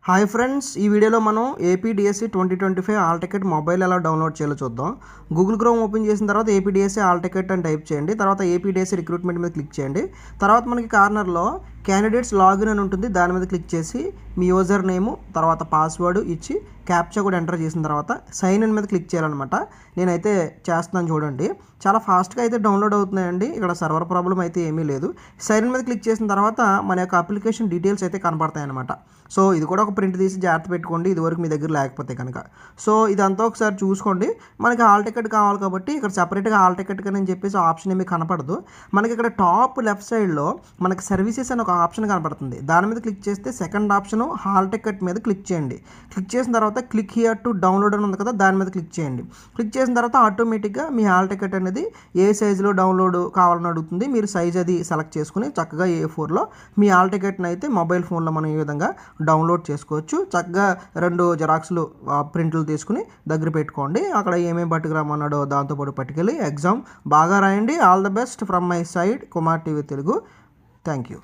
Hi friends, ఈ వీడియోలో మనం ఏపీడిఎస్సి 2025 ఆల్ టికెట్ మొబైల్ ఎలా డౌన్లోడ్ చేయాలో చూద్దాం. గూగుల్ క్రోమ్ ఓపెన్ చేసిన తర్వాత ఏపీడిఎస్సి ఆల్ టికెట్ అని టైప్ చేయండి. తర్వాత ఏపీడిఎస్సి రిక్రూట్మెంట్ మీద క్లిక్ చేయండి. తర్వాత మనకి కార్నర్లో క్యాండిడేట్స్ లాగిన్ అని ఉంటుంది, దాని మీద క్లిక్ చేసి మీ యూజర్ నేము తర్వాత పాస్వర్డ్ ఇచ్చి క్యాప్చా కూడా ఎంటర్ చేసిన తర్వాత సైన్ ఇన్ మీద క్లిక్ చేయాలన్నమాట. నేనైతే చేస్తున్నాను చూడండి. చాలా ఫాస్ట్గా అయితే డౌన్లోడ్ అవుతున్నాయండి. ఇక్కడ సర్వర్ ప్రాబ్లం అయితే ఏమీ లేదు. సైన్ ఇన్ మీద క్లిక్ చేసిన తర్వాత మన యొక్క అప్లికేషన్ డీటెయిల్స్ అయితే కనపడతాయి అన్నమాట. సో ఇది కూడా ఒక ప్రింట్ తీసి జాగ్రత్త పెట్టుకోండి, ఇదివరకు మీ దగ్గర లేకపోతే కనుక. సో ఇదంతా ఒకసారి చూసుకోండి. మనకి హాల్ టికెట్ కావాలి కాబట్టి ఇక్కడ సపరేట్గా హాల్ టికెట్ అని చెప్పేసి ఆప్షన్ ఏమీ కనపడదు. మనకి ఇక్కడ టాప్ లెఫ్ట్ సైడ్లో మనకి సర్వీసెస్ అని ఒక ఆప్షన్ కనపడుతుంది. దాని మీద క్లిక్ చేస్తే సెకండ్ ఆప్షన్ హాల్ టికెట్ మీద క్లిక్ చేయండి. క్లిక్ చేసిన తర్వాత క్లిక్ హియర్ టు డౌన్లోడ్ అని ఉంది కదా, దాని మీద క్లిక్ చేయండి. క్లిక్ చేసిన తర్వాత ఆటోమేటిక్గా మీ హాల్ టికెట్ అనేది ఏ సైజులో డౌన్లోడ్ కావాలని అడుగుతుంది. మీరు సైజ్ అది సెలెక్ట్ చేసుకుని చక్కగా A4లో మీ హాల్ టికెట్ని అయితే మొబైల్ ఫోన్లో మనం ఈ విధంగా డౌన్లోడ్ చేసుకోవచ్చు. చక్కగా 2 జిరాక్స్లు ప్రింట్లు తీసుకుని దగ్గర పెట్టుకోండి. అక్కడ ఏమేమి పట్టుకురామన్నాడో దాంతోపాటు పట్టుకెళ్ళి ఎగ్జామ్ బాగా రాయండి. All the best from my side, Kumar TV Telugu. Thank you.